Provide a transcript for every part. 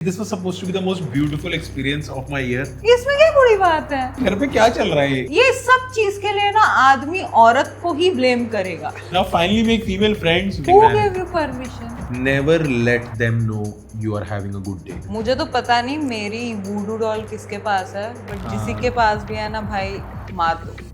This was supposed to be the most beautiful experience of my year. इसमें क्या बुरी बात है? घर पे क्या चल रहा है ये सब चीज के लिए ना आदमी औरत को ही ब्लेम करेगा। Now finally make female friends. Who gave you permission? Never let them know you are having a good day. मुझे तो पता नहीं मेरी वूडू डॉल किसके पास है, बट जिसी के पास भी है ना भाई मार दो।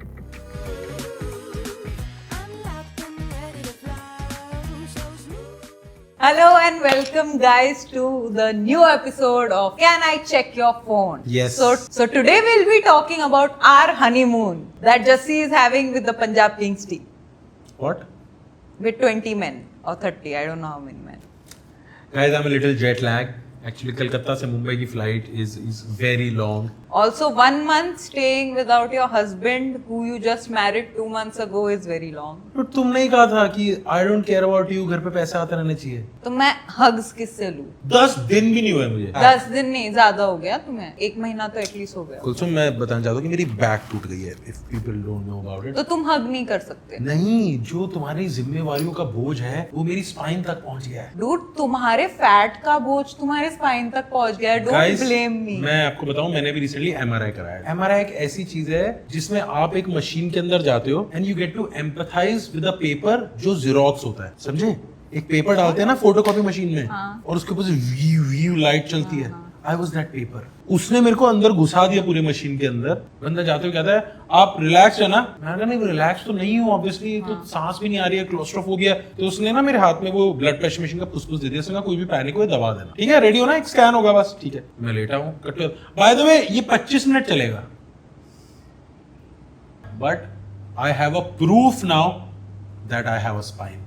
Hello and welcome guys to the new episode of Can I Check Your Phone? Yes. So today we'll be talking about our honeymoon that Jassi is having with the Punjab Kings team. What? With 20 men or 30, I don't know how many men. Guys, I'm a little jet lagged. Actually, Kolkata से मुंबई की flight is very long. Also, 1 month staying without your husband who you just married 2 months ago is very long. तो तुमने ही कहा था कि I don't care about you, घर पे पैसे आते रहने चाहिए। तो मैं hugs किससे लूं? 10 दिन भी नहीं हुए मुझे। 10 दिन नहीं, ज्यादा हो गया तुम्हें। 1 महीना तो एटलीस्ट हो गया। कुलसुम, मैं बताना चाहता हूँ कि मेरी बैक टूट गई है। If people don't know about it. तो तुम hug नहीं कर सकते। नहीं, जो तुम्हारी जिम्मेवारियों का बोझ है वो मेरी स्पाइन तक पहुंच गया है। Dude, तुम्हारे फैट का बोझ तुम्हारे स्पाइन तक पहुंच गया है। Don't blame me. मैं आपको बताऊं, मैंने भी रिसेंटली एमआरआई कराया। एमआरआई एक ऐसी चीज है जिसमें आप एक मशीन के अंदर जाते हो and you get to empathise with a paper जो जेरोक्स होता है, समझे? एक पेपर डालते हैं ना फोटोकॉपी मशीन में, हाँ। और उसके ऊपर से व्यू व्यू लाइट चलती है। I was that paper. उसने मेरे को अंदर घुसा दिया पूरे मशीन के अंदर। बंदा जाते हुए कहता है आप रिलैक्स है ना? मैंने कहा नहीं, रिलैक्स तो नहीं हूँ ऑब्वियसली, तो सांस भी नहीं आ रही है, क्लोस्ट्रोफोबिया। तो उसने ना मेरे हाथ में वो ब्लड प्रेशर मशीन का फुसफुस दे दिया। उसने कहा कोई भी पैनिक हो दबा देना, ठीक है? रेडी हो ना, एक स्कैन होगा बस, ठीक है? मैं लेटा हूँ। बाय द वे ये 25 मिनट चलेगा, but I have a proof now that I have a spine.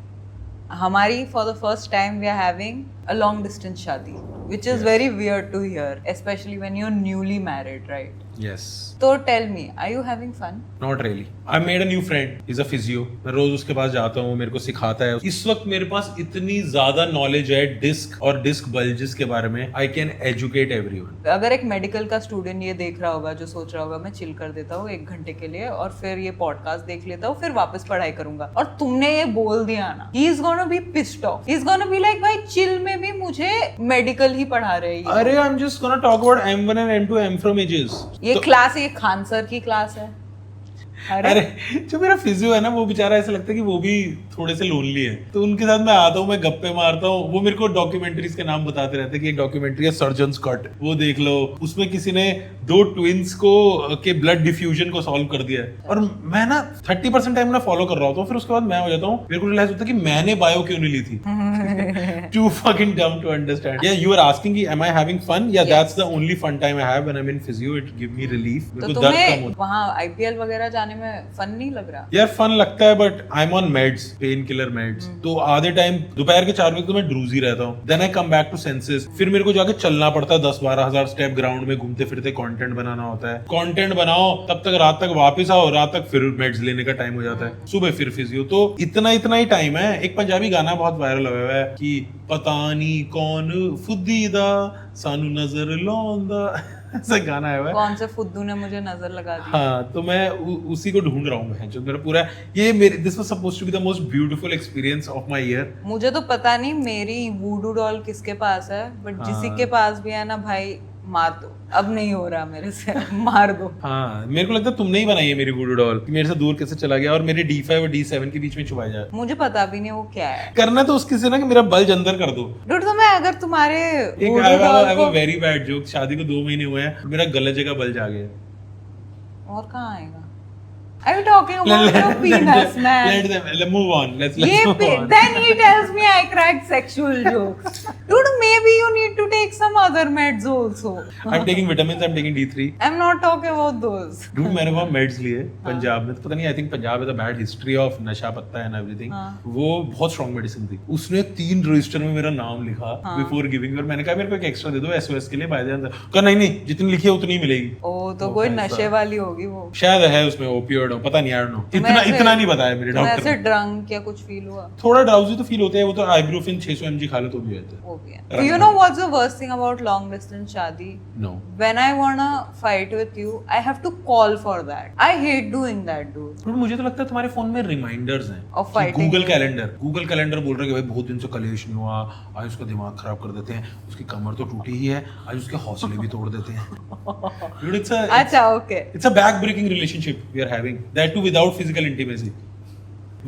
हमारी for the first time we are having a long distance शादी, which is very weird to hear, especially when you're newly married, right? Yes. So tell me, are you having fun? Not really. I made a new friend. He's a physio. मैं रोज उसके पास जाता हूँ, मेरे को सिखाता है। इस वक्त मेरे पास इतनी ज्यादा नॉलेज है डिस्क और डिस्क बल्जेस के बारे में, I can educate everyone. अगर एक मेडिकल का स्टूडेंट ये देख रहा होगा, जो सोच रहा होगा मैं चिल कर देता हूँ 1 घंटे के लिए और फिर ये पॉडकास्ट देख लेता हूँ, फिर वापस पढ़ाई करूंगा, और तुमने ये बोल दिया ना, he is gonna be pissed off. He is gonna be like, भाई चिल में भी मुझे मेडिकल ही पढ़ा रहे हैं। अरे I'm just gonna talk about M1 and M2 M from ages. ये क्लास, ये खान सर की क्लास है। अरे जो मेरा फिजियो है ना, वो बेचारा ऐसा लगता है कि वो भी थोड़े से लोनली है, तो उनके साथ मैं आता हूँ, मैं गप्पे मारता हूँ। वो मेरे को डॉक्यूमेंट्रीज के नाम बताते रहते हैं कि एक डॉक्यूमेंट्री है सर्जन्स कट, वो देख लो। उसमें किसी ने 2 ट्विंस को के ब्लड डिफ्यूजन को सॉल्व कर दिया है, और मैं ना 30% टाइम ना फॉलो कर रहा होता हूँ। फिर उसके बाद मैं हो जाता हूँ, मेरे को रियलाइज होता है कि मैंने बायो क्यों नहीं ली थी। Too fucking dumb to understand. Yeah, you are asking कि am I having fun? Yeah, that's the only fun time I have when I'm in physio. It give me relief. तो तुम्हें वहाँ IPL वगैरह जाने में फन नहीं लग रहा? यार फन लगता है, but I am on meds, pain killer meds. तो आधे टाइम दोपहर के 4 बजे तो मैं ड्रूजी रहता हूँ। Then I come back to senses. फिर मेरे को जाके चलना पड़ता है 10-12 हजार स्टेप ग्राउंड में, घूमते फिरते कंटेंट बनाना होता है। कंटेंट बनाओ, तब तक रात तक वापस आओ, रात तक फिर मेड्स लेने का टाइम हो जाता है, सुबह फिर फिजियो। तो इतना ही टाइम है। एक पंजाबी गाना बहुत वायरल हुआ है कि पता नहीं कौन फुद्दीदा सानू नजर लौंदा, ऐसा गाना है। कौन से फुद्दू ने मुझे नजर लगा दी? हाँ, तो मैं उसी को ढूंढ रहा हूँ। मैं जो मेरा पूरा ये मेरे this was supposed to be the most beautiful experience of my year. मुझे तो पता नहीं मेरी वूडू डॉल किसके पास है, बट जिसी के पास भी है ना भाई मार दो। अब नहीं हो रहा मेरे से, मार दो। हाँ, मेरे को लगता है तुमने ही बनाई है मेरी वूडू डॉल, कि मेरे से दूर कैसे चला गया और मेरे D5 और D7 के बीच में छुपाया जाए। मुझे पता भी नहीं वो क्या है। करना तो उसके से ना कि मेरा बल्ज अंदर कर दो। डूड, तो मैं अगर तुम्हारे वेरी बैड जोक। शादी को 2 महीने हुए हैं, मेरा गलत जगह बल्ज आ गया। और कहाँ आएगा? Are you talking about your penis, man? Let's move on. Let's move on. Then he tells me I crack sexual jokes. Dude, maybe you need to take some other meds also. I'm taking vitamins. I'm taking D3. I'm not talking about those. Dude, मैंने वहाँ maids लिए पंजाब में। तो पता नहीं, I think Punjab is a bad history of नशा पत्ता and everything. वो बहुत स्ट्रॉन्ग मेडिसिन थी। उसने 3 रजिस्टर में मेरा नाम लिखा बिफोर गिविंग, और मैंने कहा मेरे को एक एक्स्ट्रा दे दो SOS के लिए बाय द। कहा नहीं, जितनी लिखी है उतनी ही मिलेगी। ओ, तो कोई नशे वाली होगी वो, शायद है उसमें ओपियोइड, पता नहीं, आई डोंट नो। इतना नहीं बताया मेरे डॉक्टर। ऐसे ड्रंक या कुछ फील हुआ? थोड़ा ड्राउजी तो फील होता है, वो तो आइब्रोफिन 600 mg खा लो तो भी होता है। वो भी है। You know what's the worst thing about about long distance शादी. No. When I wanna fight with you, I have to call for that. I hate doing that, dude. But मुझे तो लगता है तुम्हारे फोन में रिमाइंडर्स हैं Of fighting. Google calendar बोल रहा है कि भाई बहुत दिन से कलेश नहीं हुआ, आज उसका दिमाग खराब कर देते हैं, उसकी कमर तो टूटी ही है, आज उसके हौसले भी तोड़ देते हैं. Dude, अच्छा, okay. it's a back breaking relationship we are having, that too without physical intimacy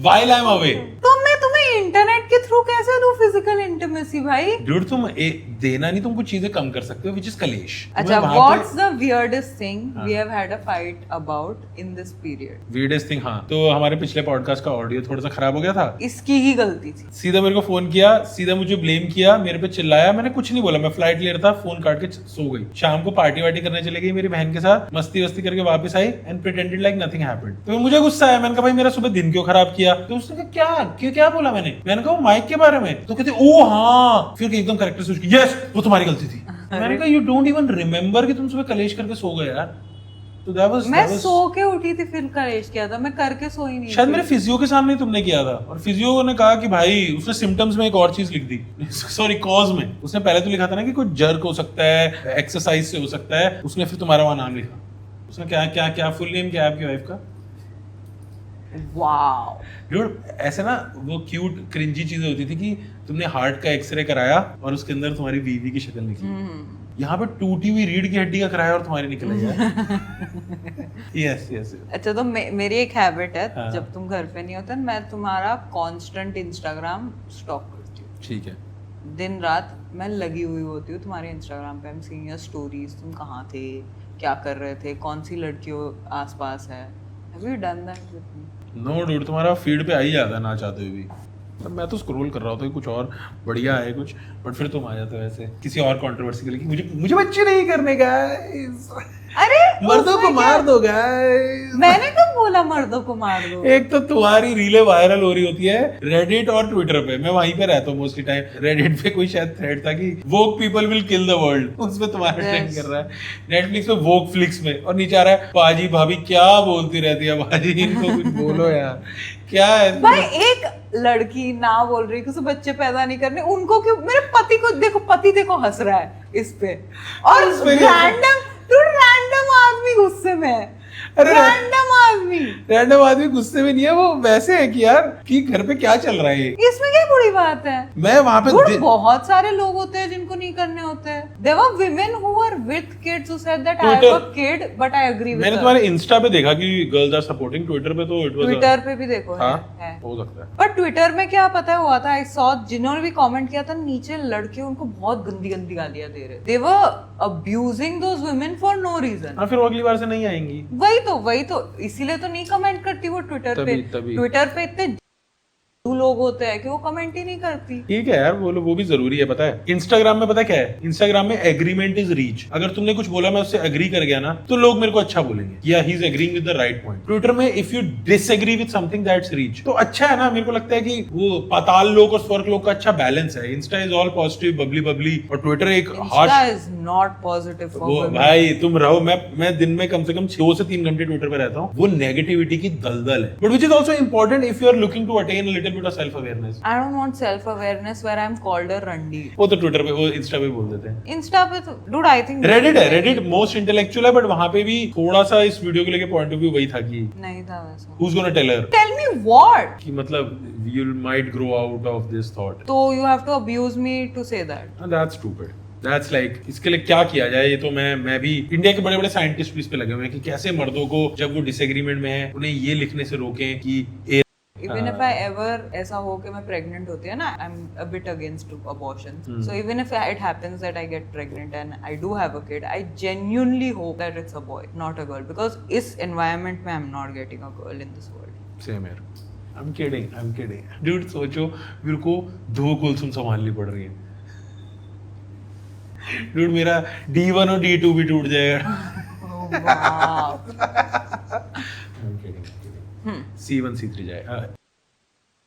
while I'm away. तो मैं तुम्हें इंटरनेट के थ्रू कैसे दूं फिजिकल इंटीमेसी भाई? Dude, तुम देना नहीं, तुम कुछ चीजें कम कर सकते हो, which is कलेश. अच्छा, what's the weirdest thing we have had a fight about in this period? Weirdest thing, हाँ, तो हमारे पिछले पॉडकास्ट का ऑडियो थोड़ा सा खराब हो गया था. इसकी ही गलती थी. सीधा मेरे को फोन किया, सीधा मुझे ब्लेम किया, मेरे पे चिल्लाया, मैंने कुछ नहीं बोला, मैं फ्लाइट ले रहा था, फोन काट के सो गई. शाम को पार्टी वार्टी करने चले गई मेरी बहन के साथ, मस्ती वस्ती करके वापस आई and pretended like nothing happened. तो मुझे गुस्सा आया, मैंने कहा भाई मेरा सुबह दिन क्यों खराब किया? तो उसने कहा क्या बोला मैंने कहा माइक के बारे में. तो कहते ओ हाँ, फिर एकदम करेक्टर स्विच किया, यस वो तुम्हारी गलती थी. मैंने कहा यू डोंट इवन रिमेम्बर कि तुम सुबह कलेश करके सो गए यार. तो मैं सो के उठी थी, फिर कलेश किया था, मैं करके सोई नहीं. शायद मेरे फिजियो के सामने तुमने किया था, और फिजियो ने कहा कि भाई, उसने सिम्टम्स में एक और चीज लिख दी, सॉरी कॉज में. उसने पहले तो लिखा था ना कि कुछ जर्क हो सकता है, एक्सरसाइज से हो सकता है, उसने फिर तुम्हारा वहां नाम लिखा. उसने क्या फुल नेम क्या है आपकी वाइफ का? वाओ डूड, ऐसे ना वो क्यूट क्रिंजी चीजें होती थी कि तुमने हार्ट का एक्सरे कराया और उसके अंदर तुम्हारी बीवी की शक्ल निकली. यहाँ पे टूटी हुई रीढ़ की हड्डी का कराया और तुम्हारी निकल गया. यस. अच्छा, तो मेरी एक हैबिट है, हाँ. जब तुम घर पे नहीं होते मैं तुम्हारा कांस्टेंट इंस्टाग्राम स्टॉक करती हूँ. ठीक है. दिन रात मैं लगी हुई होती हूँ तुम्हारे इंस्टाग्राम पे. I am seeing your stories, तुम कहाँ थे, क्या कर रहे थे, कौन सी लड़कियों आसपास है. Have you done that with me? No dude, तुम्हारा फीड पे आ ही जाता है ना चाहते हुए भी. तब मैं तो स्क्रॉल कर रहा होता कि कुछ और बढ़िया है कुछ, बट फिर तुम आ जाते हो ऐसे किसी और कंट्रोवर्सी के लिए कि मुझे बच्चे नहीं करने गाइस. अरे मर्दों को मार दो गाइस. मैंने कब बोला मर्दों को मार दो? एक तो तुम्हारी रीलें वायरल हो रही होती है रेडिट और ट्विटर पे. मैं वहीं पे रहता हूँ मोस्टली टाइम. रेडिट पे कोई शायद थ्रेड था कि woke people will kill the world, उसमें तुम्हारा ट्रेंड कर रहा है. नेटफ्लिक्स पे वोक फ्लिक्स में, और नीचे आ रहा है पाजी भाभी क्या बोलती रहती है भाजी, इनको कुछ बोलो यार. क्या है भाई, एक लड़की ना बोल रही कि उसे बच्चे पैदा नहीं करने, उनको क्यों? मेरे पति को देखो, पति देखो हंस रहा है इस पे, और रैंडम आदमी गुस्से में है. रैंडम आदमी गुस्से में नहीं है, वो वैसे है कि यार कि घर पे क्या चल रहा है. इसमें क्या बुरी बात है? मैं वहां पे बहुत सारे लोग होते हैं जिनको नहीं करने होते हैं. There were women who were with kids who said that I have a kid but I agree with her. मैंने तुम्हारे इंस्टा पे देखा कि गर्ल्स आर सपोर्टिंग. ट्विटर पे तो ट्विटर पे भी देखो हाँ, है. हो सकता है. पर ट्विटर में क्या पता हुआ था, आई सॉ जिन्होंने भी कमेंट किया था, नीचे लड़के उनको बहुत गंदी गालियां दे रहे. They were abusing those women for no reason. हाँ, फिर वो अगली बार से नहीं आएंगी. वही तो इसीलिए तो नहीं कमेंट करती वो ट्विटर पे. तभी. ट्विटर पे इतने लोग होते हैं कि वो कमेंट ही नहीं करती. ठीक है यार, वो भी जरूरी है. पता है इंस्टाग्राम में पता क्या है, इंस्टाग्राम में एग्रीमेंट इज रीच. अगर तुमने कुछ बोला मैं उससे एग्री कर गया ना, तो लोग मेरे को अच्छा बोलेंगे, या he is agreeing with the right point. Twitter में if you disagree with something that's rich, तो अच्छा है ना. मेरे को लगता है कि वो पाताल लोक और स्वर्ग लोक का अच्छा बैलेंस है. Insta is all positive Babli और ट्विटर एक हार्श इज नॉट पॉजिटिव. वो भाई तुम रहो, मैं दिन में कम से कम 2 से 3 घंटे ट्विटर पे रहता हूँ. वो नेगेटिविटी की दलदल है, but which is also important if you are looking to attain a little bit of self awareness. I don't want self awareness where I'm called a रंडी. वो तो ट्विटर पे, वो इंस्टा पे बोल देते हैं. इंस्टा पे तो dude I think Reddit most intellectual है, बट वहां पे भी थोड़ा सा इस वीडियो के लेके पॉइंट ऑफ व्यू वही था कि नहीं था वैसा. who's gonna tell her? Tell me what? कि मतलब you might grow out of this thought. तो you have to abuse me to say that. That's stupid. That's like, इसके लिए क्या किया जाए. ये तो मैं भी, इंडिया के बड़े बड़े साइंटिस्ट भी इस पे लगे हुए हैं कि कैसे मर्दों को जब वो डिसएग्रीमेंट में है उन्हें ये लिखने से रोकें कि Even if I ever ऐसा हो कि मैं pregnant होती है ना, I'm a bit against abortion. So even if it happens that I get pregnant and I do have a kid, I genuinely hope that it's a boy, not a girl, because इस environment में I'm not getting a girl in this world. Same here. I'm kidding. Dude, सोचो मेरे को 2 कुलसुम संभालनी पड़ रही है. Dude, मेरा D1 और D2 भी टूट जाएगा. Oh wow. I'm kidding. C1 C3 जाए.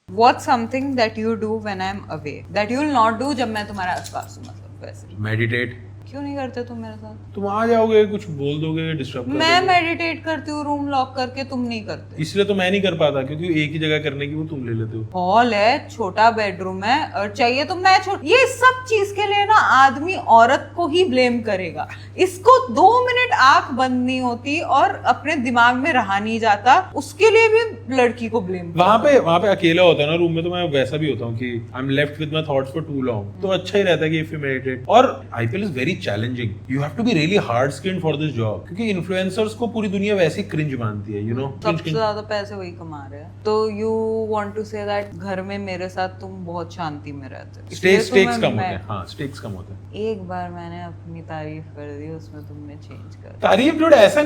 What's something that you do when I'm away that you'll not do जब मैं तुम्हारे आसपास हूँ, मतलब वैसे? Meditate. क्यों नहीं करते तुम मेरे साथ? तुम आ जाओगे, कुछ बोल दोगे, डिस्टर्ब कर मैं दोगे। मेडिटेट करती हूँ रूम लॉक करके, तुम नहीं करते। इसलिए तो मैं नहीं कर पाता, क्योंकि एक ही जगह करने की वो तुम ले लेते हो। हॉल है, छोटा बेडरूम है, और चाहिए तो मैं ये सब चीज के लिए ना आदमी औरत को ही ब्लेम करेगा। इसको 2 मिनट आंख बंद नहीं होती और अपने दिमाग में रहा नहीं जाता, उसके लिए भी लड़की को ब्लेम। वहां पे अकेला होता है ना रूम में, तो मैं वैसा भी होता हूँ कि I am left with my thoughts for too long. तो अच्छा ही रहता है कि इफ यू मेडिटेट। और IPL is very challenging, you have to be really hard skinned for this job, क्योंकि इन्फ्लुएंसर्स को पूरी दुनिया वैसे ही क्रिंज मानती है, यू नो। सबसे ज्यादा पैसे वही कमा रहे हैं। तो you want to say that घर में मेरे साथ तुम बहुत शांति में रहते हो, स्टेक्स कम होते हैं। हाँ, स्टेक्स कम होते हैं। एक बार मैंने अपनी तारीफ कर दी, उसमें तुमने चेंज कर। तारीफ डूड, ऐसा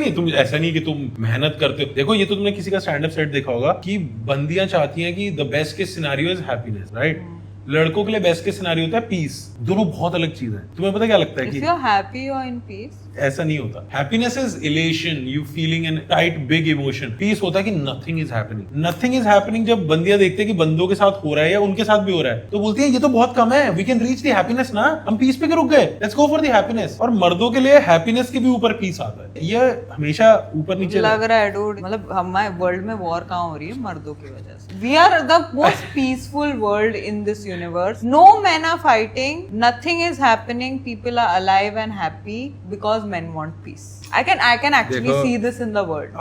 नहीं कि तुम मेहनत करते हो। देखो, ये तो तुमने किसी का स्टैंड अप सेट देखा होगा कि बंदियां चाहती हैं कि the best case scenario is happiness, right? लड़कों के लिए बेस्ट केस सिनेरियो होता है पीस। दोनों बहुत अलग चीज है। तुम्हें पता क्या लगता है If कि you're happy or in peace, ऐसा नहीं होता। Happiness is elation, you feeling an tight big emotion. Peace होता है कि नथिंग इज हैपनिंग। जब बंदियां देखते हैं कि बंदों के साथ हो रहा है या उनके साथ भी हो रहा है, तो बोलती है ये तो बहुत कम है, we can reach the happiness ना, हम पीस पे क्यों रुक गए, let's go for the happiness. और मर्दों के लिए हैप्पीनेस के भी ऊपर पीस आता है। ये हमेशा ऊपर नीचे लग रहा है डूड, मतलब हमारे वर्ल्ड में वॉर कहाँ हो रही है? मर्दों की वजह से। We are the most peaceful world in this universe. No men are fighting, nothing is happening, people are alive and happy because men want peace. I can actually देखो, see this in the world.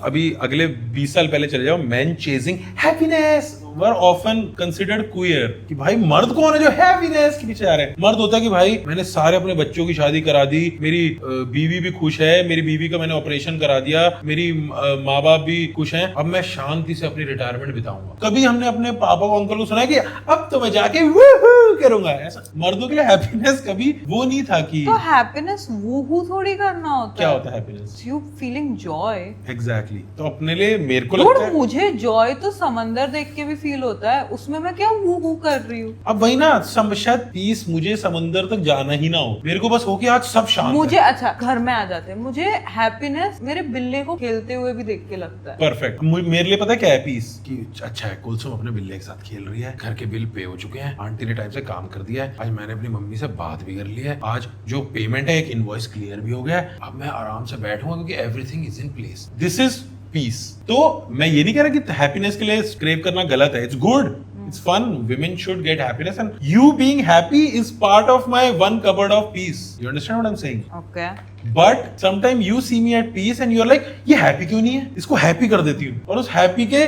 अभी अगले 20 साल पहले चले जाओ, men chasing happiness were often considered queer। कि भाई मर्द कौन है जो हैप्पीनेस के पीछे जा रहे हैं? मर्द होता है कि भाई मैंने सारे अपने बच्चों की शादी करा दी, मेरी बीवी भी खुश है, मेरी बीवी का मैंने ऑपरेशन करा दिया, मेरी माँ बाप भी खुश हैं, अब मैं शांति से अपनी रिटायरमेंट बिताऊंगा। कभी हमने अपने पापा को, अंकल को सुना है कि अब तो मैं जाके वूहू करूंगा? ऐसा मर्दों के लिए हैप्पीनेस कभी वो नहीं था कि तो हैप्पीनेस वूहू थोड़ी करना होता क्या है। होता है happiness? You feeling joy. Exactly. तो अपने लिए मेरे को लगता है, मुझे जॉय तो समंदर देख के भी फील होता है, उसमें मैं क्या वूहू कर रही हूँ? अब वही ना, शायद पीस मुझे समंदर तक जाना ही ना हो, मेरे को बस हो कि आज सब शांत मुझे है। अच्छा घर में आ जाते हैं, मुझे हैप्पीनेस मेरे बिल्ले को खेलते हुए भी देख के लगता है। परफेक्ट। मेरे लिए पता है क्या है पीस? कि अच्छा है, कुलसुम अपने बिल्ले के साथ खेल रही है, घर के बिल पे हो चुके हैं, आंटी ने टाइम से काम कर दिया है, आज मैंने अपनी मम्मी से बात भी कर ली है, आज जो पेमेंट है एक इनवॉइस क्लियर भी हो गया है, अब मैं आराम से बैठूंगा क्योंकि everything is in place. This is peace. तो मैं ये नहीं कह रहा कि हैप्पीनेस के लिए स्क्रेप करना गलत है, it's good, it's fun, women should get happiness, and you being happy is part of my one cupboard of peace. You understand what I'm saying? Okay. But sometimes you see me at peace and you're like, ये happy क्यों नहीं है, इसको happy कर देती हूँ, और उस happy के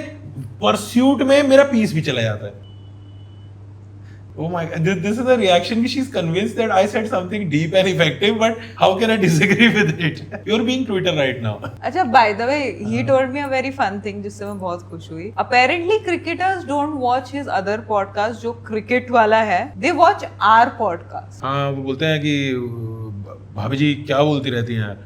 pursuit में मेरा peace भी चला जाता है। Oh my God, this is a reaction कि she's convinced that I said something deep and effective, but how can I disagree with it? You're being Twitter right now. अच्छा, by the way, he told me a very fun thing जिससे मैं बहुत खुश हुई। Apparently, cricketers don't watch his other podcast जो cricket वाला है, they watch our podcast. हाँ, वो बोलते हैं कि भाभी जी क्या बोलती रहती हैं यार।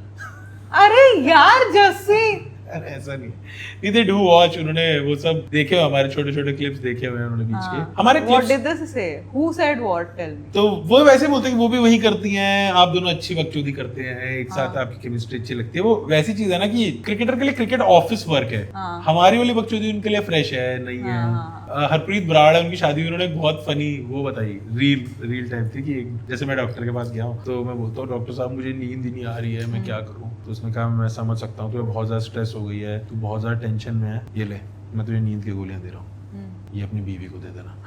अरे यार जस्सी, अरे ऐसा नहीं, they do watch, उन्होंने वो सब देखे हुए, हमारे छोटे छोटे क्लिप्स देखे हुए हैं उन्होंने बीच के हमारे What clips। did this say? Who said what? Tell me. तो वो वैसे बोलते हैं कि वो भी वही करती हैं, आप दोनों अच्छी बकचोदी करते हैं एक साथ, आपकी केमिस्ट्री अच्छी लगती है। वो वैसी चीज है ना कि क्रिकेटर के लिए क्रिकेट ऑफिस वर्क है, हमारी वाली बकचोदी उनके लिए फ्रेश है, नहीं है। हरप्रीत बराड़ है, उनकी शादी उन्होंने बहुत फनी वो बताई, रील टाइप थी कि जैसे मैं डॉक्टर के पास गया हूँ तो मैं बोलता हूँ डॉक्टर साहब मुझे नींद ही नहीं आ रही है, मैं क्या करूँ? तो उसने कहा मैं समझ सकता हूँ, तुम्हें बहुत ज्यादा स्ट्रेस हो गई है, तू बहुत ज्यादा टेंशन में है, ये ले मैं तुझे नींद की गोलियां दे रहा हूँ, ये अपनी बीवी को दे देना।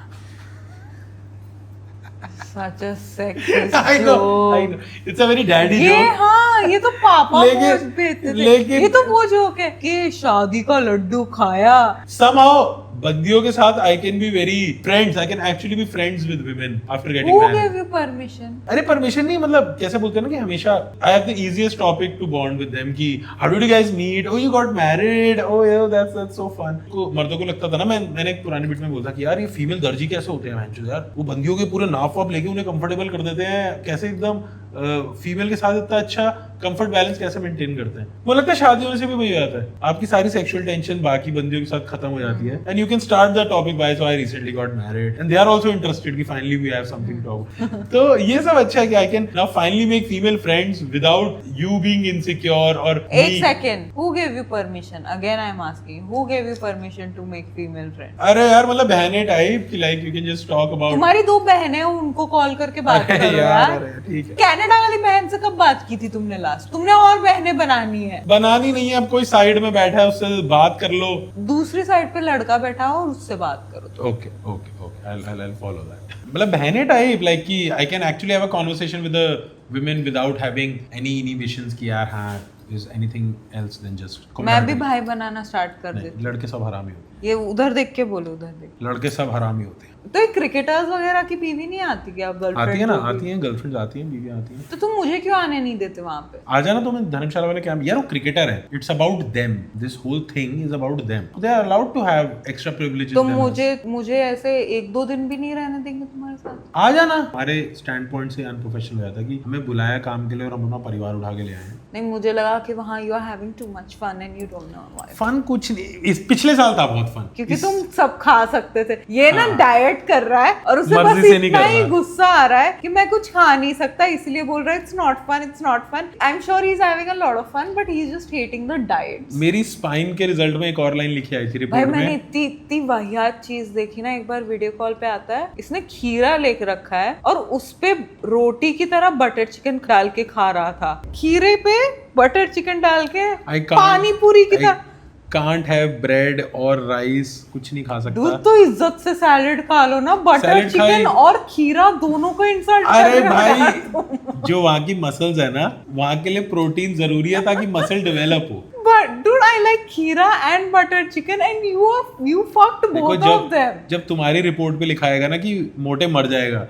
Such a sexist I know, joke. it's a very daddy ये joke. हाँ, ये तो पापा लेकिन- बहुत भेजते थे। लेकिन- ये तो वो जोक है कि शादी का लड्डू खाया। Somehow बंदियों के साथ I can be very friends, I can actually be friends with women after getting Who married. gave you permission? अरे परमिशन नहीं, मतलब कैसे बोलते हैं ना कि हमेशा I have the easiest topic to bond with them कि how did you guys meet? Oh you got married? Oh yeah, that's so fun. को मर्दों को लगता था ना, मैंने एक पुरानी बीट में बोला कि यार ये फीमेल दर्जी कैसे होते हैं भैंचोद यार, वो बंदियों के पूरे नाप वाप लेके उन्हें कंफर्टेबल कर देते हैं, कैसे एकदम फीमेल के साथ इतना अच्छा कंफर्ट बैलेंस कैसे मेंटेन करते हैं। मुझे लगता है शादी होने से भी वही आता है, आपकी सारी सेक्सुअल टेंशन बाकी बंदियों के साथ खत्म हो जाती है, and you can start the topic by so I recently got married and they are also interested कि finally we have something to talk. तो ये सब अच्छा है कि I can now finally make female friends without you being insecure और एक second, who gave you permission? Again I am asking, who gave you permission to make female friends? अरे यार मतलब बहने टाइप कि like you can just talk about. तुम्हारी 2 बहनें हैं, उनको कॉल करके बात करो यार यार। अरे ठीक है। कैनेडा कनाडा वाली बहन से कब बात की थी तुमने लास्ट? तुमने और बहनें बनानी है। बनानी नहीं है, अब कोई साइड में बैठा है उससे बात कर लो। दूसरी साइड पे लड़का बैठा हो और उससे बात करो। Okay okay okay, I'll follow that. मतलब बहनें टाइप लाइक कि I can actually have a conversation with the women without having any inhibitions कि यार हाँ is anything else than just. मैं भी भाई बनाना स्टार्ट कर देती। लड़के सब हरामी होते ये उधर देख के बोलो, उधर देख। हैं, लड़के सब हरामी होते हैं। तो ये क्रिकेटर्स वगैरह की बीवी नहीं आती क्या? गर्लफ्रेंड आती है ना, आती हैं गर्लफ्रेंड्स, आती हैं बीवियां आती हैं। तो तुम मुझे क्यों आने नहीं देते वहां पे? आ जाना तुम्हें धर्मशाला वाले कैंप। यार वो क्रिकेटर है, it's about them, this whole thing is about them, they are allowed to have extra privileges. तो मुझे ऐसे 1-2 दिन भी नहीं रहने देंगे तुम्हारे साथ? आ जाना। हमारे स्टैंड पॉइंट से अनप्रोफेशनल हो जाता कि हमें बुलाया काम के लिए और हम अपना परिवार उठा के ले आए हैं। नहीं, मुझे लगा कि वहाँ you are having too much fun and you don't know why. Fun कुछ नहीं, इस पिछले साल था बहुत फन क्योंकि तुम सब खा सकते थे। ये ना डाइट कर रहा है और उसे मर्जी बस से नहीं इतना कर ही रहा। गुस्सा आ रहा है कि मैं कुछ खा नहीं सकता, इसलिए बोल रहा है it's not fun, it's not fun. I am sure he is having a lot of fun but he is just hating the diet. मेरी स्पाइन के रिजल्ट में एक और लाइन लिखी आई थी भाई रिपोर्ट मैंने में। इतनी वाहियात चीज देखी ना, एक बार वीडियो कॉल पे आता है, इसने खीरा लेके रखा है और उस पे रोटी की तरह बटर चिकन डाल के खा रहा था। खीरे पे बटर चिकन डाल के पानी पूरी की तरह। कांट हैव ब्रेड और राइस, कुछ नहीं खा सकता। दूध तो इज्जत से सैलेड खा लो ना, बटर सैलेड चिकन खाई। और खीरा दोनों को इंसल्ट अरे भाई जो वहाँ की मसल्स है ना, वहाँ के लिए प्रोटीन जरूरी है ताकि मसल डेवलप हो। But dude, I like खीरा and butter chicken and you fucked देखो both of them. जब तुम्हारी रिपोर्ट पे लिखाएगा ना कि मोटे मर जाएगा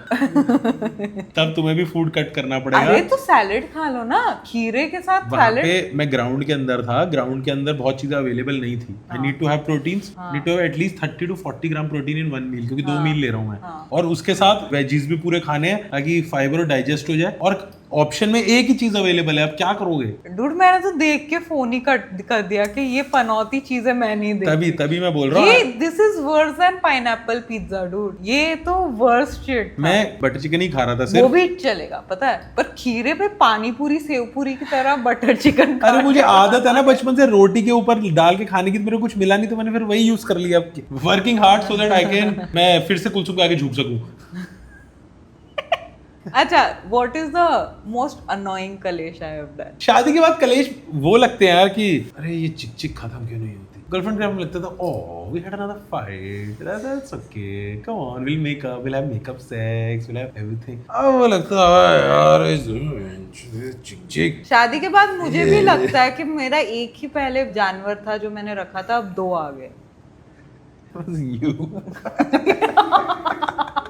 तब तुम्हें भी फूड कट करना पड़ेगा। अरे तो सैलेड खा लो ना, खीरे के साथ वहाँ सैलेड। पे मैं ग्राउंड के अंदर था, ग्राउंड के अंदर बहुत चीजें अवेलेबल नहीं थी। I need to have proteins, need to have at least 30 to 40 gram protein in one meal, क्योंकि 2 मील ले रहा हूँ मैं। और उसके साथ वेजीज भी पूरे खाने हैं ताकि फाइबर और डाइजेस्ट हो जाए। और ऑप्शन में एक ही चीज अवेलेबल है, अब क्या करोगे? डूड मैंने तो देख के फोन ही कट कर दिया कि ये पनौती चीजें मैं नहीं देखती। तभी मैं बोल रहा हूँ ये this is worse than pineapple pizza dude, ये तो वर्स्ट शिट। मैं बटर चिकन ही खा रहा था वो सिर्फ। भी चलेगा पता है, पर खीरे पे पानी पूरी सेव पूरी की तरह बटर चिकन। अरे मुझे आदत है ना बचपन से रोटी के ऊपर डाल के खाने की, तो मेरे को कुछ मिला नहीं तो मैंने फिर वही यूज कर लिया। Working hard so that I can, मैं फिर से कुलसुम के आगे झुक सकूं। अच्छा, what is the most annoying कलेश आई हैव डन? शादी के बाद कलेश वो लगते हैं यार कि अरे ये चिक चिक खत्म क्यों नहीं होती। गर्लफ्रेंड के टाइम लगता था oh we had another fight, that's okay, come on, will make up, will have makeup sex, will have everything. अब वो लगता है यार चिक चिक। शादी के बाद मुझे भी लगता है कि मेरा एक ही पहले जानवर था जो मैंने रखा था, अब 2 आ गए।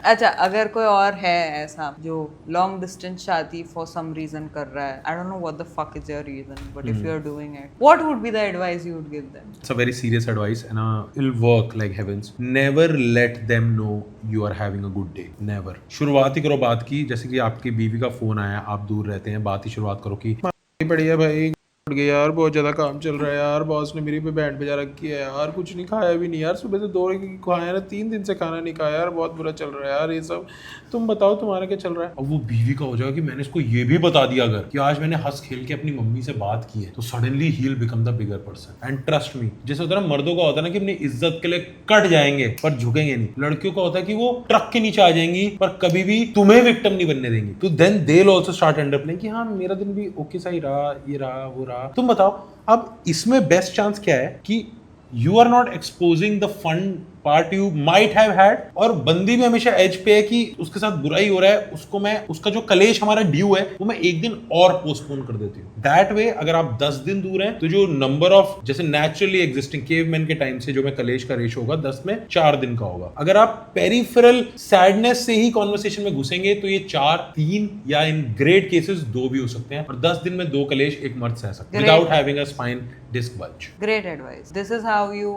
अच्छा, अगर कोई और है ऐसा जो लॉन्ग डिस्टेंस शादी फॉर सम रीजन कर रहा है, I don't know what the fuck is your reason, but if you are doing it, what would be the advice you would give them? It's a very serious advice and it'll work like heavens. Never let them know you are having a good day. Never. शुरुआत ही करो बात की, जैसे कि आपकी बीवी का phone आया, आप दूर रहते हैं, बात ही शुरुआत करो कि बढ़िया भाई गया यार, बहुत ज्यादा काम चल रहा है यार, बॉस ने मेरी पे बैंड बजा रखी है यार, कुछ नहीं खाया भी नहीं यार, सुबह से 2 खाया ना, 3 दिन से खाना नहीं खाया यार, बहुत बुरा चल रहा है यार ये सब, तुम बताओ तुम्हारा क्या चल रहा है। अब वो बीवी का हो जाएगा कि मैंने इसको ये भी बता दिया अगर कि आज मैंने हंस खेल के अपनी मम्मी से बात की है, तो suddenly he will become the bigger person. And trust me, जैसे होता है ना मर्दों का होता है ना कि अपनी इज्जत के लिए कट जाएंगे पर झुकेंगे नहीं, लड़कियों का होता है कि वो ट्रक के नीचे आ जाएंगी पर कभी भी तुम्हें विक्टिम नहीं बनने देंगी। तो then they will also start underplaying कि हाँ मेरा दिन भी ओके सा ही रहा, ये रहा वो रहा, तुम बताओ। अब इसमें बेस्ट चांस क्या है कि you are not exposing the fun part you might have had, और बंदी भी हमेशा एज पे है कि उसके साथ बुराई हो रहा है, उसको मैं उसका जो कलेश हमारा ड्यू है वो मैं 1 दिन और पोस्टपोन कर देती हूँ। दैट वे अगर आप 10 दिन दूर हैं तो जो नंबर ऑफ जैसे नेचुरली एग्जिस्टिंग केवमैन के टाइम से जो मैं कलेश का रेशो होगा 10 में 4 दिन का होगा। अगर आप पेरिफेरल सैडनेस से ही कॉन्वर्सेशन में घुसेंगे तो ये 4, 3 या इन ग्रेट केसेस 2 भी हो सकते हैं, और 10 दिन में 2 कलेश एक मर्द सह सकते हैं without having a spine disc bulge. Great advice. This is how you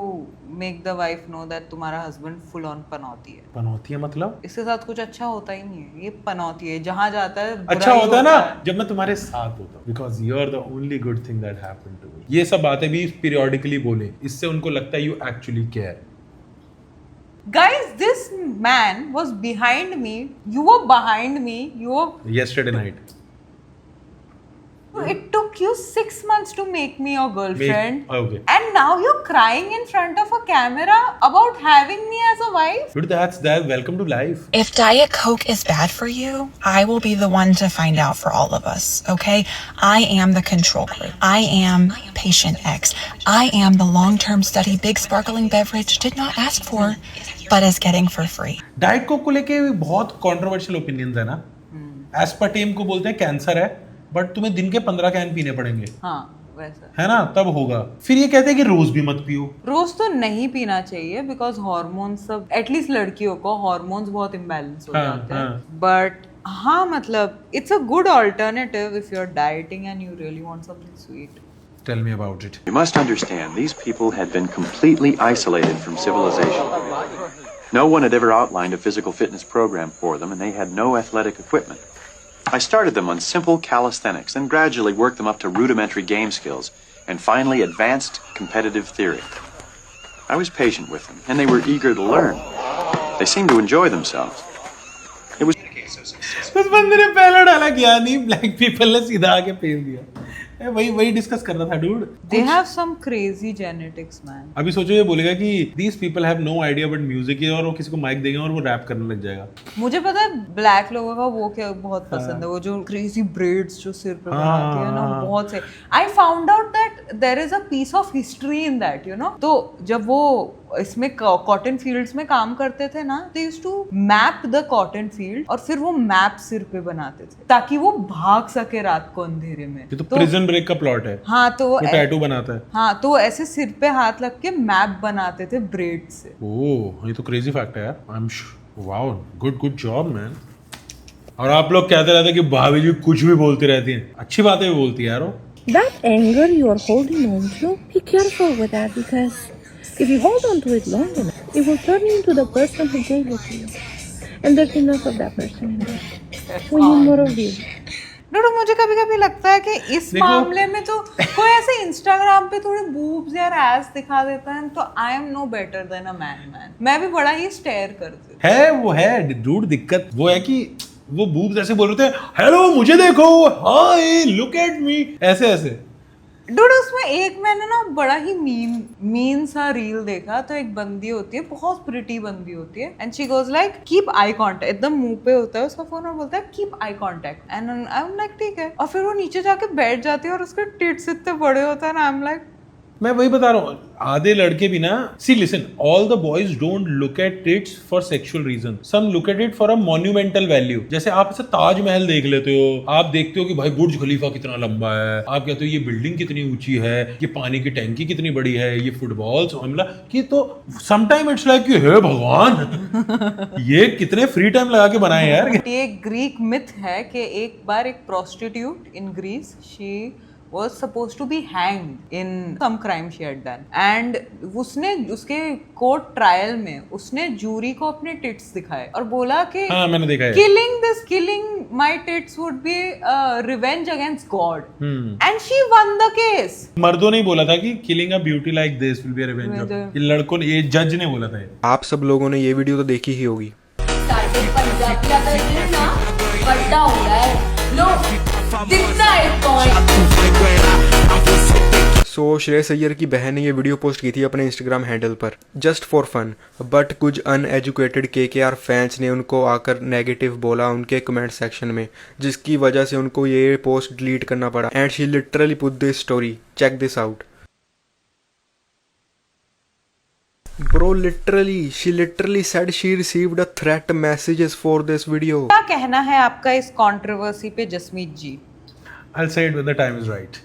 make the wife know that तुम्हारा हस्बैंड फुल ऑन पनौती है। पनौती है मतलब इसके साथ कुछ अच्छा होता ही नहीं है, ये पनौती है, जहां जाता है अच्छा होता है ना जब मैं तुम्हारे साथ होता हूँ, because you are the only good thing that happened to me. ये सब बातें भी पीरियोडिकली बोले, इससे उनको लगता है you actually care. Guys, this man was behind me, you were behind me, you were Yesterday night. It took you 6 months to make me your girlfriend. Okay. And now you're crying in front of a camera about having me as a wife? Dude, that's that. Welcome to life. If Diet Coke is bad for you, I will be the one to find out for all of us, okay? I am the control group. I am patient X. I am the long-term study big sparkling beverage did not ask for, but is getting for free. Diet Coke को लेके बहुत controversial opinions है ना. Aspartame को बोलते हैं cancer है, but तुम्हें दिन के 15 कैन पीने पड़ेंगे. हाँ वैसा है ना, तब होगा. फिर ये कहते हैं कि रोज भी मत पियो. रोज तो नहीं पीना चाहिए बिकॉज हार्मोन्स सब एटलीस्ट लड़कियों को हार्मोन्स बहुत इम्बैलेंस हो जाते हैं बट हाँ मतलब it's a good alternative if you are dieting and you really want something sweet. Tell me about it. You must understand, these people had been completely isolated from civilization. No one had ever outlined a physical fitness program for them, and they had no athletic equipment. I started them on simple calisthenics, then gradually worked them up to rudimentary game skills, and finally advanced competitive theory. I was patient with them, and they were eager to learn. They seemed to enjoy themselves. It was उस बंदे ने पहला डाला ज्ञानी, black people ने सीधा आके fail दिया. वही डिस्कस कर रहा था dude. They have some crazy genetics man. अभी सोचो ये बोलेगा कि these people have no idea about music और वो किसी को माइक देंगे और वो रैप करने लग जाएगा. मुझे पता है ब्लैक लोगों का वो क्या बहुत पसंद है वो जो क्रेजी ब्रेड्स जो सिर पे बनाते हैं ना बहुत से. I found out that there is a piece of history in that you know. तो जब वो इसमें कॉटन फील्ड्स में काम करते थे ना they used to map the cotton field और फिर वो मैप सिर पे बनाते थे ताकि वो भाग सके रात को अंधेरे में. ये तो प्रिजन ब्रेक का प्लॉट है. हाँ तो वो टैटू बनाता है. हाँ तो ऐसे सिर पे हाथ रख के मैप बनाते थे ब्रेड से. ओह ये तो क्रेजी फैक्ट है यार. I am wow good job man. और आप लोग कहते रहते हैं कि भाभी जी कुछ भी बोलती रहती हैं. अच्छी बातें भी बोलती है यार वो. That anger you're holding on to, be careful with that because if you hold on to it long enough, it will turn you into the person who gave it to you. And there's enough of that person in there. We need more of you. डूडू मुझे कभी कभी लगता है कि इस मामले में तो कोई ऐसे इंस्टाग्राम पे थोड़े बूब्स या एस दिखा देता है तो I am no better than a man. मैं भी बड़ा ही स्टेयर करती हूँ. है वो है डूड. दिक्कत वो है कि वो बूब्स ऐसे बोल रहे थे हेलो मुझे देखो हाय लुक एट मी ऐसे ऐसे. डूड उसमें एक मैंने ना बड़ा ही मीन सा रील देखा. तो एक बंदी होती है बहुत प्रिटी बंदी होती है and she goes like keep eye contact. एकदम मुंह पे होता है उसका फोन और बोलता है keep eye contact and I am like ठीक है. और फिर वो नीचे जाके बैठ जाती है और उसके टिट्स इतने बड़े होते हैं ना. आई एम लाइक मैं वही बता रहा हूँ. आधे लड़के भी ना see listen all the boys don't look at tits for sexual reason. Some look at it for a monumental value. जैसे आप ऐसे ताजमहल देख लेते हो. आप देखते हो कि भाई बुर्ज खलीफा कितना लंबा है. आप कहते हो ये बिल्डिंग कितनी ऊंची है. ये पानी की टैंकी कितनी बड़ी है. ये फुटबॉल्स हमला कि तो समटाइम इट्स लाइक कि हे भगवान ये कितने फ्री टाइम लगा के बनाए यार. ये ग्रीक मिथ है कि एक बार एक prostitute in Greece she was supposed to be hanged in some crime she had done and उसने उसके कोर्ट ट्रायल में उसने जूरी को अपने टिट्स दिखाए और बोला कि हाँ मैंने देखा है. killing my tits would be revenge against God and she won the case. मर्दों ने ही बोला था कि killing a beauty like this will be a revenge of. ये लड़कों ने ये जज ने बोला था. आप सब लोगों ने ये वीडियो तो देखी ही होगी. सो श्रेयस अय्यर की बहन ने ये वीडियो पोस्ट की थी अपने इंस्टाग्राम हैंडल पर जस्ट फॉर फन. बट कुछ अनएजुकेटेड KKR फैंस ने उनको आकर नेगेटिव बोला उनके कमेंट सेक्शन में जिसकी वजह से उनको ये पोस्ट डिलीट करना पड़ा. And she literally put this story. Check this out. Bro, she literally said she received a threat messages for this video. क्या कहना है आपका इस कंट्रोवर्सी पे जसमीत जी? I'll say it when the time is right.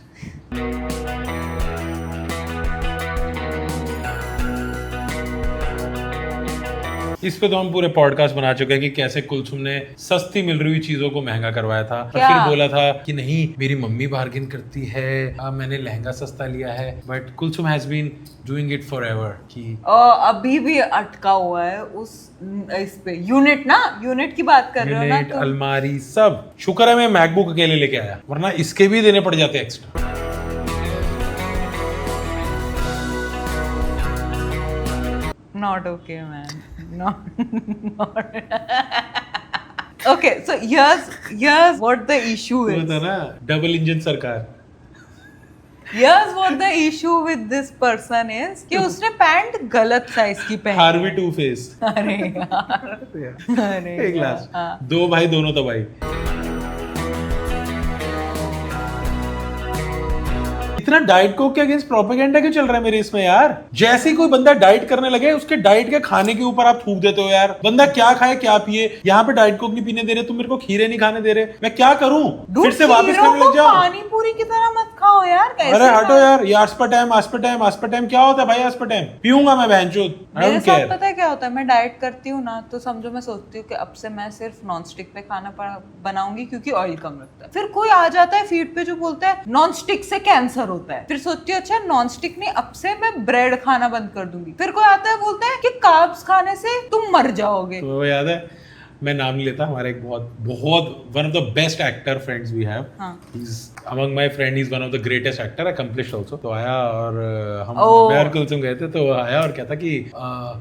इस पे तो हम पूरे पॉडकास्ट बना चुके हैं कि कैसे कुलसुम ने सस्ती मिल रही हुई चीजों को महंगा करवाया था. और फिर बोला था कि नहीं मेरी मम्मी बार्गेन करती है. मैंने लहंगा सस्ता लिया है. But Kulsum has been doing it forever कि अभी भी अटका हुआ है उस इस पे. यूनिट की बात कर रहे हो ना. यूनिट अलमारी सब. शुक्र है मैं मैकबुक अकेले लेके आया वरना इसके भी देने पड़ जाते extra. Not okay, man. Not. Okay, so here's what the issue वो is. था ना डबल इंजन सरकार. Here's what the issue with this person is कि उसने पैंट गलत साइज की पहनी. Harvey two face. अरे यार. अरे एक लास्ट. हाँ. दो भाई दोनों तबाही. इतना डाइट कोक के अगेंस्ट प्रोपेगेंडा क्यों चल रहा है मेरे इसमें यार? जैसे ही कोई बंदा डाइट करने लगे उसके डाइट के खाने के ऊपर आप थूक देते हो यार. बंदा क्या खाए क्या पिए, यहाँ पे डाइट कोक नहीं पीने दे रहे, तुम मेरे को खीरे नहीं खाने दे रहे, मैं क्या करूं? फिर से वापस खाने लग जाओ. पानी पूरी की तरह मत खाओ यार. कैसे अरे हटो यार, ये आस्पर्टाइम क्या होता है भाई? आस्पर्टाइम पीऊंगा मैं बहनचोद. आई मेरे डोंट साथ केयर. पता है क्या होता है, मैं डाइट करती हूँ ना तो समझो मैं सोचती हूँ कि अब से मैं सिर्फ नॉन स्टिक पे खाना बनाऊंगी क्योंकि ऑयल कम लगता है. फिर कोई आ जाता है फीड पे जो बोलता है नॉन स्टिक से कैंसर होता है. फिर सोचती हूँ अच्छा नॉन स्टिक नहीं, अब से मैं ब्रेड खाना बंद कर दूंगी. फिर कोई आता है बोलता है कि कार्ब्स खाने से तुम मर जाओगे. तो वो याद है, मैं नाम नहीं लेता, हमारे एक बहुत one of the best actor friends we have. He is among my friend, he is one of the greatest actor, accomplished also. तो आया और हम बिहार कुलसुम गए थे, तो आया और कहता कि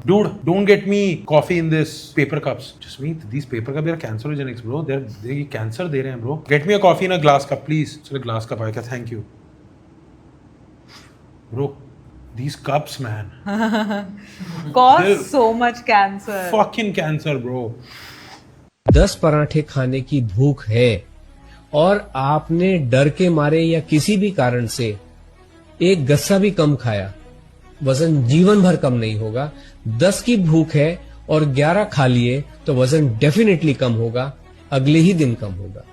dude don't get me coffee in this paper cups. Just me this paper cup, they are carcinogenics bro, they cancer दे रहे हैं bro. Get me a coffee in a glass cup please. चलो ग्लास कप आया, क्या thank you bro, these cups man Cause so much cancer. fucking cancer bro. 10 पराठे खाने की भूख है और आपने डर के मारे या किसी भी कारण से एक गस्सा भी कम खाया, वजन जीवन भर कम नहीं होगा. 10 की भूख है और 11 खा लिए तो वजन डेफिनेटली कम होगा, अगले ही दिन कम होगा.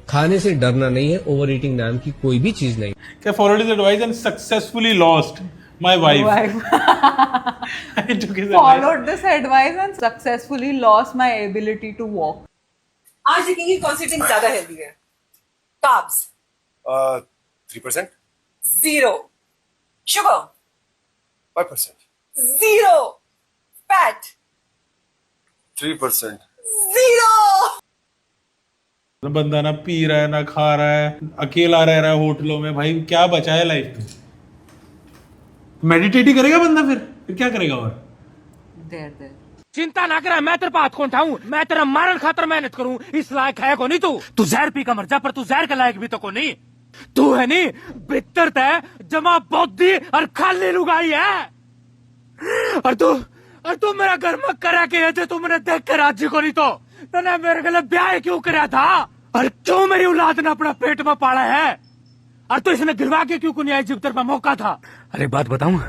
खाने से डरना नहीं है, ओवर ईटिंग नाम की कोई भी चीज नहीं. I followed his advice and successfully lost my wife. I took his advice. Followed this advice and successfully lost my ability to walk. आज देखेंगे कौन सी ड्रिंक ज्यादा हेल्दी है. Carbs 3%, 0, sugar 5%, 0, fat 3%. 0. बंदा ना पी रहा है ना खा रहा है, अकेला रह रहा है होटलों में. भाई क्या बचा है लाइफ में? मेडिटेट ही करेगा बंदा, फिर क्या करेगा? और There. चिंता ना कर, मैं तेरे पे हाथ कौन उठाऊं? मैं तेरा मारन खातर मेहनत करूं, इस लायक है को नहीं तू. तू जहर पी का मर जा, पर तू जहर के लायक भी तो को नहीं. तू है नहीं बितर तय जमा बौद्धी और खाली लुगाई है. और तू मेरा घर में करा के है, तू मैंने देख के राजी को नहीं तो तने मेरे गले ब्याह क्यों कराया था? और क्यों मेरी औलाद ने अपना पेट में पाला है? और तो इसने गिरवा के क्यों को नहीं आई जब तेरे पे मौका था? अरे बात बताऊं,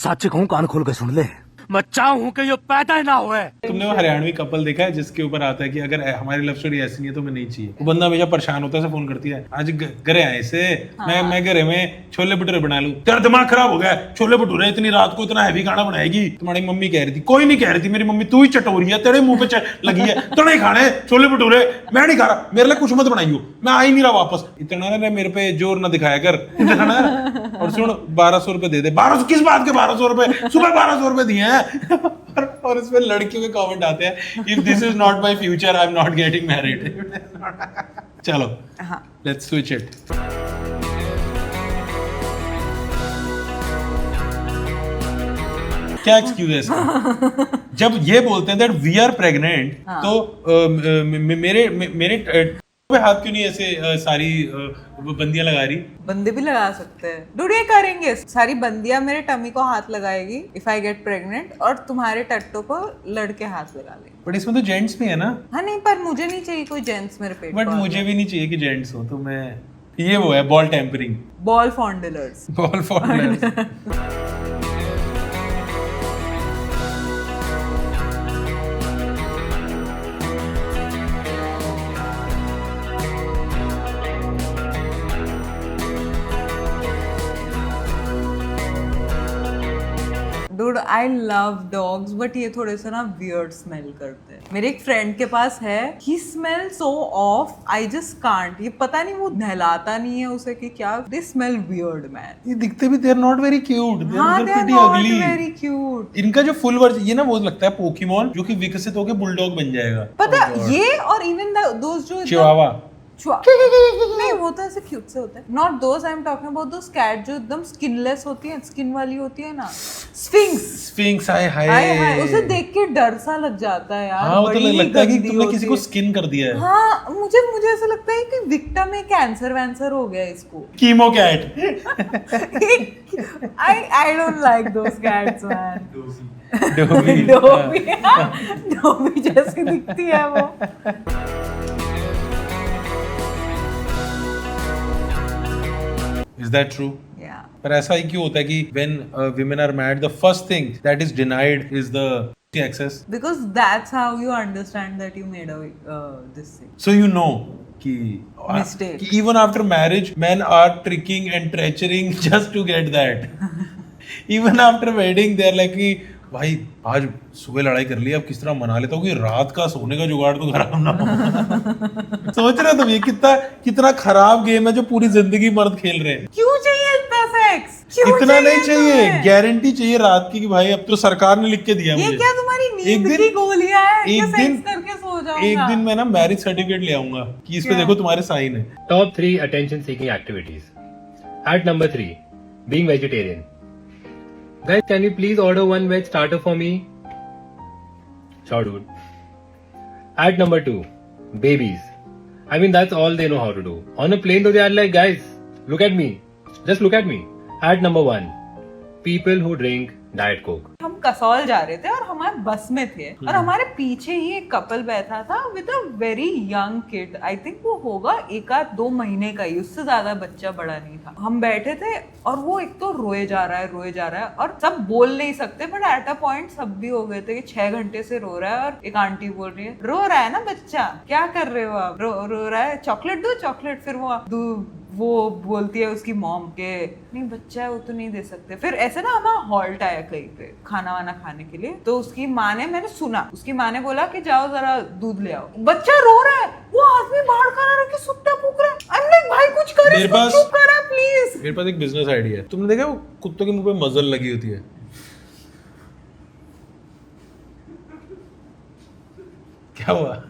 सच कहूं कान खोल के सुन ले, मैं चाहूं कि ये पैदा ही ना होए. तुमने वो हरियाणवी कपल देखा है जिसके ऊपर आता है कि अगर हमारी लव स्टोरी ऐसी नहीं है तो मैं नहीं चाहिए? वो बंदा हमेशा परेशान होता है, फोन करती है, आज घरे आए से मैं घरे में छोले भटूरे बना लूं. तेरा दिमाग खराब हो गया, छोले भटूरे इतनी रात को इतना हैवी खाना बनाएगी? तुम्हारी मम्मी कह रही थी. कोई नहीं कह रही थी, मेरी मम्मी तू ही चटोरी है, तेरे मुंह पे लगी है. तो नहीं खाने छोले भटूरे, मैं नहीं खा रहा, मेरे लिए कुछ मत बनाइयो, मैं आ ही नहीं रहा वापस. इतना ना मेरे पे जोर ना दिखाया कर. और सुन 1200 रुपए दे दे. 1200 किस बात के 1200 रुपए? सुबह 1200 रुपए दिए हैं. और इसमें लड़कियों के कमेंट आते हैं, if this is not my future I am not getting married. चलो लेट्स स्विच इट. क्या एक्सक्यूज है इसका? जब ये बोलते हैं दैट वी आर प्रेग्नेंट, तो मेरे पे हाथ क्यों नहीं ऐसे सारी बंदियां लगा रही? बंदे भी लगा सकते हैं. डूड ये करेंगे, सारी बंदियां मेरे टमी को हाथ लगाएगी इफ आई गेट प्रेग्नेंट, और तुम्हारे टट्टो को लड़के हाथ लगा लेंगे. बट इसमें तो जेंट्स भी है ना. हाँ नहीं, पर मुझे नहीं चाहिए कोई जेंट्स मेरे पेट. बट मुझे भी नहीं चाहिए कि जेंट्स हो. तो मैं ये वो है ball tampering, ball fondlers. Ball fondlers. Dude, I love dogs, but ये थोड़े से ना weird smell करते हैं. मेरे एक friend के पास है, he smells so off, I just can't. ये पता नहीं वो नहलाता नहीं है उसे कि क्या. They smell weird, man. ये दिखते भी they are not very cute. हाँ, They they are are pretty not ugly. very cute. इनका जो फुल वर्जन ये ना वो लगता है पोकेमॉन जो कि विकसित होकर बुलडॉग बन जाएगा. पता ये और even those जो चिवावा. नहीं वो तो ऐसे क्यूट से होता है. Not those I'm talking about those cat जो एकदम skinless होती है, skin वाली होती है ना. Sphinx. हाय उसे देख के डर सा लग जाता है यार. हाँ, वो तो लगता है कि तुमने किसी को स्किन कर दिया है. हाँ, मुझे ऐसा लगता है कि विक्टिम में कैंसर वैंसर हो गया इसको. Chemo cat. I don't like those cats man. Dobby जैसी दिखती है वो. Is that true? Yeah. पर ऐसा ही क्यों होता है कि when women are married, the first thing that is denied is the access. Because that's how you understand that you made a this thing. So you know कि Mistake. कि even after marriage, men are tricking and treacherying just to get that. Even after wedding, they are like कि भाई आज सुबह लड़ाई कर ली, अब किस तरह मना लेता हूँ कि रात का सोने का जुगाड़ तो खराब ना हो. सोच रहे हो तुम ये कितना खराब गेम है जो पूरी जिंदगी मर्द खेल रहे हैं. क्यों चाहिए इतना सेक्स? इतना नहीं चाहिए, गारंटी चाहिए रात की कि भाई अब तो सरकार ने लिख के दिया ये मुझे. क्या तुम्हारी नींद की गोलियां है? एक क्या दिन सेक्स करके सो जाऊंगा? एक दिन मैं ना मैरिज सर्टिफिकेट ले आऊंगा कि इस पे देखो तुम्हारे साइन है. Top 3 attention seeking activities. At number 3, being vegetarian. Guys, can you please order one veg starter for me? Sure, dude. At number 2, babies. I mean, that's all they know how to do. On a plane, though, they are like, guys, look at me. Just look at me. At number 1, people who drink Diet Coke. हम कसौल जा रहे थे और हमारे बस में थे और हमारे पीछे ही एक कपल बैठा था with a very young kid. I think वो होगा 1-2 महीने का ही, उससे ज्यादा बच्चा बड़ा नहीं था. हम बैठे थे और वो एक तो रोए जा रहा है और सब बोल नहीं सकते बट एट अ पॉइंट सब भी हो गए थे कि 6 घंटे से रो रहा है. और एक आंटी बोल रही है, रो रहा है ना बच्चा, क्या कर रहे हो आप? रो रहा है, चॉकलेट दो चॉकलेट. फिर वो बोलती है उसकी मॉम के, नहीं बच्चा है वो तो नहीं दे सकते. फिर ऐसे ना हमारा हॉल्ट आया कहीं पे खाना वाना खाने के लिए. तो उसकी माँ ने, मैंने सुना उसकी माँ ने बोला कि जाओ जरा दूध ले आओ. बच्चा रो रहा है, वो आदमी बाहर खड़ा रह के सुट्टा फूक रहा है. आई एम लाइक भाई कुछ कर, इसको चुप करा प्लीज. मेरे पास एक बिजनेस आइडिया है. तुमने देखा वो कुत्तों के मुंह पे मजल लगी होती है? क्या हुआ?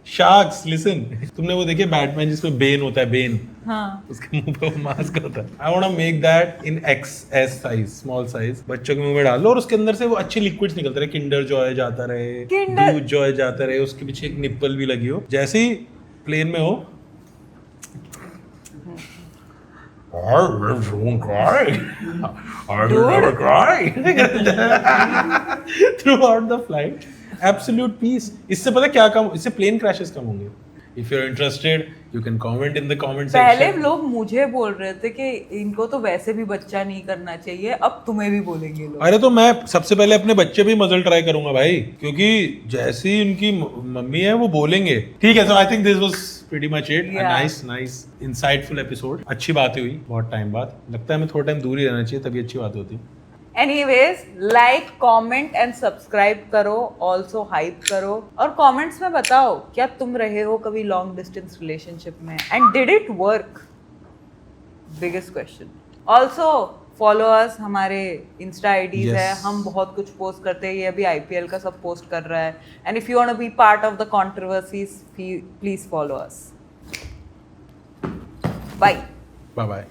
Sharks, listen. तुमने वो देखिए बैटमैन जिसमें बेन होता है, बेन. हाँ. उसके मुंह पे वो मास्क होता है. I want to make that in XS size, small size. बच्चों के मुंह में डाल लो और उसके अंदर से वो अच्छे लिक्विड्स निकलते रहे. किंडर जॉय जाता रहे, दूध जॉय जाता रहे, उसके पीछे एक निप्पल भी लगी हो. जैसे ही प्लेन में हो, I won't cry. I will never cry. Throughout the flight. Absolute peace. इससे पता क्या कम, इससे प्लेन क्रैशेस कम होंगे. If you're interested, you can comment in the comment section. पहले लोग मुझे बोल रहे थे कि इनको तो वैसे भी बच्चा नहीं करना चाहिए, अब तुम्हें भी बोलेंगे लोग. अरे तो मैं सबसे पहले अपने बच्चे भी मजल ट्राई करूंगा भाई, क्योंकि जैसी उनकी मम्मी है वो बोलेंगे. ठीक है, so I think this was pretty much it. A nice insightful episode. अच्छी बातें हुई बहुत टाइम बाद. लगता है हमें थोड़ा टाइम दूर ही रहना चाहिए तभी अच्छी बात होती. Anyways, like, comment and subscribe करो, also hype करो और comments में बताओ क्या तुम रहे हो कभी long distance relationship में and did it work? Biggest question. Also follow us, हमारे Insta IDs है, हम बहुत कुछ post करते हैं. ये अभी IPL का सब post कर रहा है. And if you want to be part of the controversies, please follow us. Bye. Bye bye.